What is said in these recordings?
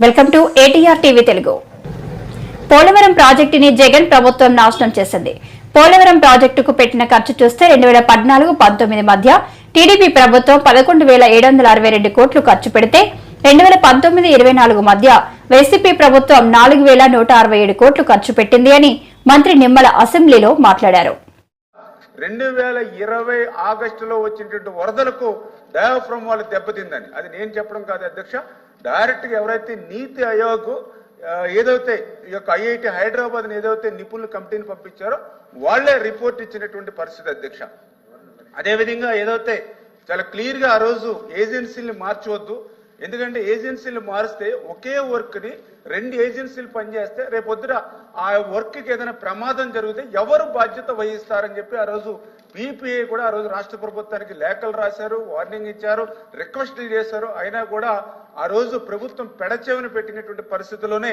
Welcome to ATR TV Telugu. Polavaram ప్రాజెక్టుని జగన్ ప్రభుత్వం నాశనం చేసింది. పోలవరం ప్రాజెక్టుకు పెట్టిన ఖర్చు చూస్తే 2014-19 మధ్య టీడీపీ ప్రభుత్వం 11,762 కోట్లు ఖర్చు పెడితే 2019-24 మధ్య వైసీపీ ప్రభుత్వం 4,167 కోట్లు ఖర్చు పెట్టింది అని మంత్రి నిమ్మల అసెంబ్లీలో మాట్లాడారు. 2020 ఆగస్టులో వచ్చినటువంటి వరదలకు డయాఫ్రమ్ వాళ్ళు దెబ్బతిందని అది నేను చెప్పడం కాదు అధ్యక్ష. డైరెక్ట్ గా ఎవరైతే నీతి ఆయోగ్ ఏదైతే ఈ యొక్క ఐఐటి హైదరాబాద్ ఏదైతే నిపుణుల కమిటీని పంపించారో వాళ్లే రిపోర్ట్ ఇచ్చినటువంటి పరిస్థితి అధ్యక్ష. అదేవిధంగా ఏదైతే చాలా క్లియర్ గా ఆ రోజు ఏజెన్సీని మార్చవద్దు, ఎందుకంటే ఏజెన్సీలు మారిస్తే ఒకే వర్క్ ని 2 ఏజెన్సీలు పనిచేస్తే రేపొద్దున ఆ వర్క్ కి ఏదైనా ప్రమాదం జరిగితే ఎవరు బాధ్యత వహిస్తారని చెప్పి ఆ రోజు పీపీఏ కూడా ఆ రోజు రాష్ట్ర ప్రభుత్వానికి లేఖలు రాశారు, వార్నింగ్ ఇచ్చారు, రిక్వెస్ట్లు చేశారు. అయినా కూడా ఆ రోజు ప్రభుత్వం పెడచెవిని పెట్టినటువంటి పరిస్థితుల్లోనే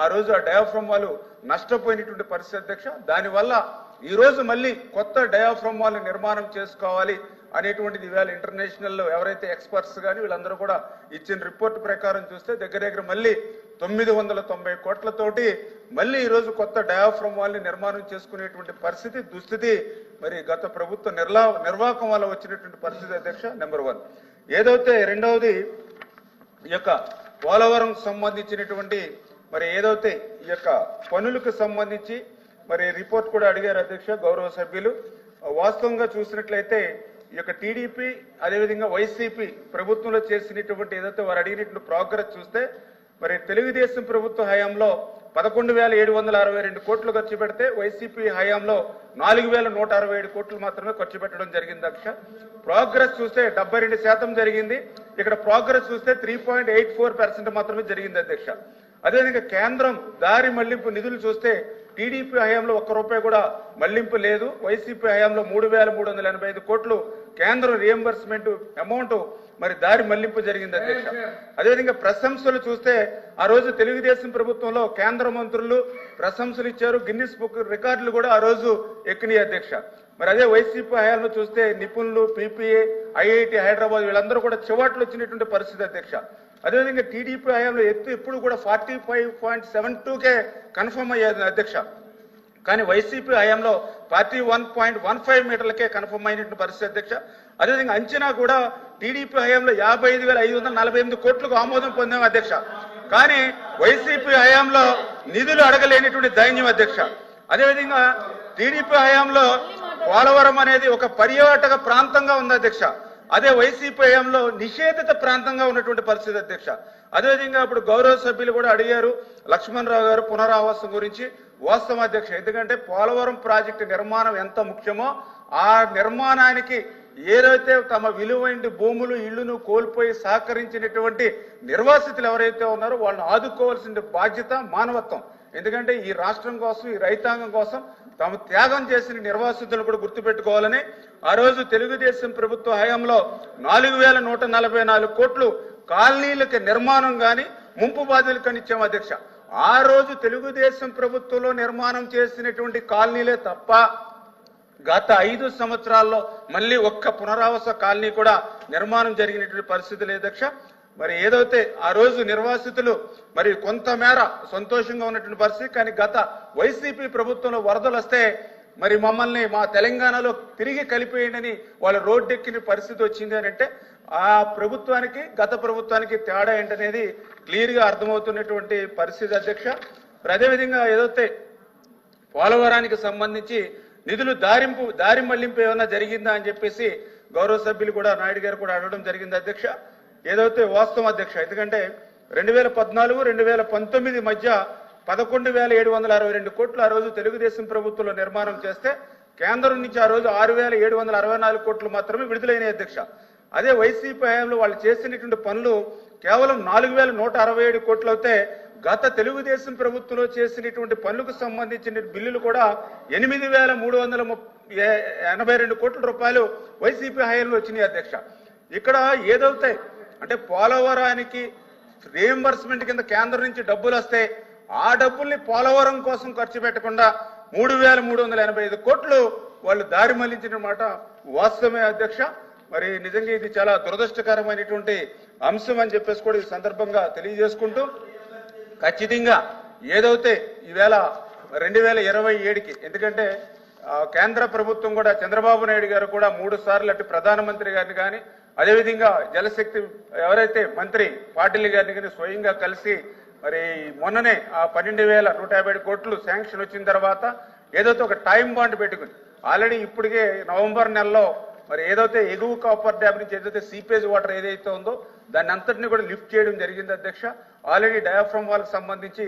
ఆ రోజు ఆ డయాఫ్రమ్ వాళ్ళు నష్టపోయినటువంటి పరిస్థితి అధ్యక్ష. దానివల్ల ఈ రోజు మళ్ళీ కొత్త డయాఫ్రమ్ వాళ్ళు నిర్మాణం చేసుకోవాలి అనేటువంటిది ఇవాళ ఇంటర్నేషనల్ ఎవరైతే ఎక్స్పర్ట్స్ కానీ వీళ్ళందరూ కూడా ఇచ్చిన రిపోర్ట్ ప్రకారం చూస్తే దగ్గర మళ్ళీ 990 కోట్లతోటి మళ్ళీ ఈ రోజు కొత్త డయాఫ్రమ్ వాళ్ళని నిర్మాణం చేసుకునేటువంటి పరిస్థితి దుస్థితి మరి గత ప్రభుత్వ నిర్వాహకం వల్ల వచ్చినటువంటి పరిస్థితి అధ్యక్ష. నెంబర్ 1. ఏదైతే రెండవది ఈ యొక్క పోలవరం సంబంధించినటువంటి మరి ఏదైతే ఈ యొక్క పనులకు సంబంధించి మరి రిపోర్ట్ కూడా అడిగారు అధ్యక్ష గౌరవ సభ్యులు. వాస్తవంగా చూసినట్లయితే ఈ యొక్క టీడీపీ అదేవిధంగా వైసీపీ ప్రభుత్వంలో చేసినటువంటి ఏదైతే వారు అడిగినటువంటి ప్రోగ్రెస్ చూస్తే మరి తెలుగుదేశం ప్రభుత్వ హయాంలో 11,762 కోట్లు ఖర్చు పెడితే వైసీపీ హయాంలో 4,167 కోట్లు మాత్రమే ఖర్చు పెట్టడం జరిగింది అధ్యక్ష. ప్రోగ్రెస్ చూస్తే 72% జరిగింది. ఇక్కడ ప్రోగ్రెస్ చూస్తే 3.84% మాత్రమే జరిగింది అధ్యక్ష. అదేవిధంగా కేంద్రం దారి మళ్లింపు నిధులు చూస్తే టీడీపీ హయాంలో ₹1 కూడా మళ్లింపు లేదు. వైసీపీ హయాంలో 3,385 కోట్లు కేంద్రం రియంబర్స్మెంట్ అమౌంట్ మరి దారి మళ్లింపు జరిగింది అధ్యక్ష. అదేవిధంగా ప్రశంసలు చూస్తే ఆ రోజు తెలుగుదేశం ప్రభుత్వంలో కేంద్ర మంత్రులు ప్రశంసలు ఇచ్చారు, గిన్నిస్ బుక్ రికార్డులు కూడా ఆ రోజు ఎక్కినాయి అధ్యక్ష. మరి అదే వైసీపీ హయాంలో చూస్తే నిపుణులు, పీపీఏ, ఐఐటి హైదరాబాద్ వీళ్ళందరూ కూడా చివాట్లు వచ్చినటువంటి పరిస్థితి అధ్యక్ష. అదేవిధంగా టీడీపీ హయాంలో ఎత్తు ఎప్పుడు కూడా 45.72కే కన్ఫర్మ్ అయ్యేది అధ్యక్ష. కానీ వైసీపీ హయాంలో 41.15 మీటర్లకే కన్ఫర్మ్ అయినటువంటి పరిస్థితి అధ్యక్ష. అదేవిధంగా అంచనా కూడా టీడీపీ హయాంలో 55,548 కోట్లకు ఆమోదం పొందాం అధ్యక్ష. కానీ వైసీపీ హయాంలో నిధులు అడగలేనిటువంటి దైన్యం అధ్యక్ష. అదేవిధంగా టీడీపీ హయాంలో పోలవరం అనేది ఒక పర్యాటక ప్రాంతంగా ఉంది అధ్యక్ష. అదే వైసీపీ హయాంలో నిషేధిత ప్రాంతంగా ఉన్నటువంటి పరిస్థితి అధ్యక్ష. అదేవిధంగా ఇప్పుడు గౌరవ సభ్యులు కూడా అడిగారు లక్ష్మణరావు గారు పునరావాసం గురించి. వాస్తవం అధ్యక్ష, ఎందుకంటే పోలవరం ప్రాజెక్టు నిర్మాణం ఎంత ముఖ్యమో ఆ నిర్మాణానికి ఏదైతే తమ విలువైన భూములు ఇళ్లను కోల్పోయి సహకరించినటువంటి నిర్వాసితులు ఎవరైతే ఉన్నారో వాళ్ళని ఆదుకోవాల్సిన బాధ్యత మానవత్వం. ఎందుకంటే ఈ రాష్ట్రం కోసం ఈ రైతాంగం కోసం తాము త్యాగం చేసిన నిర్వాసితులు కూడా గుర్తుపెట్టుకోవాలని ఆ రోజు తెలుగుదేశం ప్రభుత్వ హయాంలో 4,144 కోట్లు కాలనీలకు నిర్మాణం కానీ ముంపు బాధితులకు ఇచ్చాము అధ్యక్ష. ఆ రోజు తెలుగుదేశం ప్రభుత్వంలో నిర్మాణం చేసినటువంటి కాలనీలే తప్ప గత 5 సంవత్సరాల్లో మళ్ళీ ఒక్క పునరావాస కాలనీ కూడా నిర్మాణం జరిగినటువంటి పరిస్థితి లేదు అధ్యక్ష. మరి ఏదైతే ఆ రోజు నిర్వాసితులు మరి కొంతమేర సంతోషంగా ఉన్నటువంటి పరిస్థితి, కానీ గత వైసీపీ ప్రభుత్వంలో వరదలు వస్తే మరి మమ్మల్ని మా తెలంగాణలో తిరిగి కలిపేయండి వాళ్ళ రోడ్డెక్కిన పరిస్థితి వచ్చింది అని అంటే ఆ ప్రభుత్వానికి గత ప్రభుత్వానికి తేడా ఏంటనేది క్లియర్ గా అర్థమవుతున్నటువంటి పరిస్థితి అధ్యక్ష. అదేవిధంగా ఏదైతే పోలవరానికి సంబంధించి నిధులు దారి మళ్లింపు ఏమైనా జరిగిందా అని చెప్పేసి గౌరవ సభ్యులు కూడా నాయుడు గారు కూడా అడగడం జరిగింది అధ్యక్ష. ఏదైతే వాస్తవం అధ్యక్ష, ఎందుకంటే 2014-2019 మధ్య 11,762 కోట్లు ఆ రోజు తెలుగుదేశం ప్రభుత్వంలో నిర్మాణం చేస్తే కేంద్రం నుంచి ఆ రోజు 6,764 కోట్లు మాత్రమే విడుదలైన అధ్యక్ష. అదే వైసీపీ హయాంలో వాళ్ళు చేసినటువంటి పనులు కేవలం 4,167 కోట్లు అయితే గత తెలుగుదేశం ప్రభుత్వంలో చేసినటువంటి పనులకు సంబంధించిన బిల్లులు కూడా 8,382 కోట్ల రూపాయలు వైసీపీ హయాంలో వచ్చినాయి అధ్యక్ష. ఇక్కడ ఏదవుతే అంటే పోలవరానికి రియంబర్స్మెంట్ కింద కేంద్రం నుంచి డబ్బులు వస్తే ఆ డబ్బుల్ని పోలవరం కోసం ఖర్చు పెట్టకుండా 3,385 కోట్లు వాళ్ళు దారి మళ్లించిన మాట వాస్తవమే అధ్యక్ష. మరి నిజంగా ఇది చాలా దురదృష్టకరమైనటువంటి అంశం అని చెప్పేసి కూడా ఈ సందర్భంగా తెలియజేసుకుంటూ ఖచ్చితంగా ఏదైతే ఈవేళ 2027కి, ఎందుకంటే కేంద్ర ప్రభుత్వం కూడా చంద్రబాబు నాయుడు గారు కూడా 3 సార్లు అటు ప్రధానమంత్రి గారిని కానీ అదేవిధంగా జలశక్తి ఎవరైతే మంత్రి పాటిల్ గారిని కానీ స్వయంగా కలిసి మరి మొన్ననే ఆ 12,157 కోట్లు శాంక్షన్ వచ్చిన తర్వాత ఏదైతే ఒక టైం బాండ్ పెట్టుకుని ఆల్రెడీ ఇప్పటికే నవంబర్ నెలలో మరి ఏదైతే ఎగువ కాపర్ డ్యామ్ నుంచి ఏదైతే సీపేజ్ వాటర్ ఏదైతే ఉందో దాన్ని అంతటిని కూడా లిఫ్ట్ చేయడం జరిగింది అధ్యక్ష. ఆల్రెడీ డయాఫ్రమ్ వాళ్ళకి సంబంధించి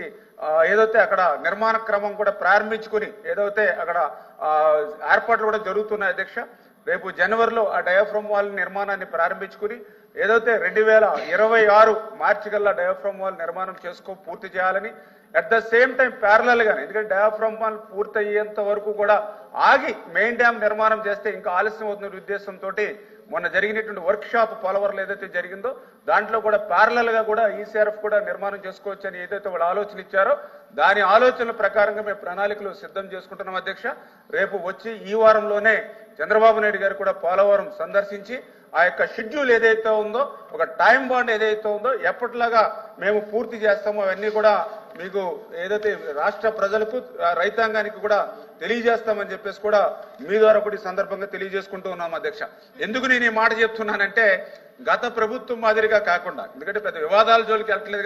ఏదైతే అక్కడ నిర్మాణ క్రమం కూడా ప్రారంభించుకుని ఏదైతే అక్కడ ఏర్పాట్లు కూడా జరుగుతున్నాయి అధ్యక్ష. రేపు జనవరిలో ఆ డయాఫ్రమ్ వాల్ నిర్మాణాన్ని ప్రారంభించుకుని ఏదైతే 2026 మార్చి కల్లా డయాఫ్రమ్ వాల్ నిర్మాణం పూర్తి చేయాలని, at the same time parallel గానే, ఎందుకంటే డయాఫ్రమ్ వాల్ పూర్తయ్యేంత వరకు కూడా ఆగి మెయిన్ డ్యామ్ నిర్మాణం చేస్తే ఇంకా ఆలస్యం అవుతున్న ఉద్దేశంతో మొన్న జరిగినటువంటి వర్క్ షాప్ పోలవరంలో ఏదైతే జరిగిందో దాంట్లో కూడా ప్యారలల్ గా కూడా ఈసీఆర్ఎఫ్ కూడా నిర్మాణం చేసుకోవచ్చు అని ఏదైతే వాళ్ళు ఆలోచన ఇచ్చారో దాని ఆలోచనల ప్రకారంగా మేము ప్రణాళికలు సిద్ధం చేసుకుంటున్నాం అధ్యక్ష. రేపు వచ్చి ఈ వారంలోనే చంద్రబాబు నాయుడు గారు కూడా పోలవరం సందర్శించి ఆ యొక్క షెడ్యూల్ ఏదైతే ఉందో, ఒక టైం బాండ్ ఏదైతే ఉందో ఎప్పటిలాగా మేము పూర్తి చేస్తామో అవన్నీ కూడా మీకు ఏదైతే రాష్ట్ర ప్రజలకు రైతాంగానికి కూడా తెలియజేస్తామని చెప్పేసి కూడా మీ ద్వారా కూడా ఈ సందర్భంగా తెలియజేసుకుంటూ ఉన్నాం అధ్యక్ష. ఎందుకు నేను ఈ మాట చెప్తున్నానంటే గత ప్రభుత్వం మాదిరిగా కాకుండా, ఎందుకంటే పెద్ద వివాదాల జోలికి వెళ్ళట్లేదు.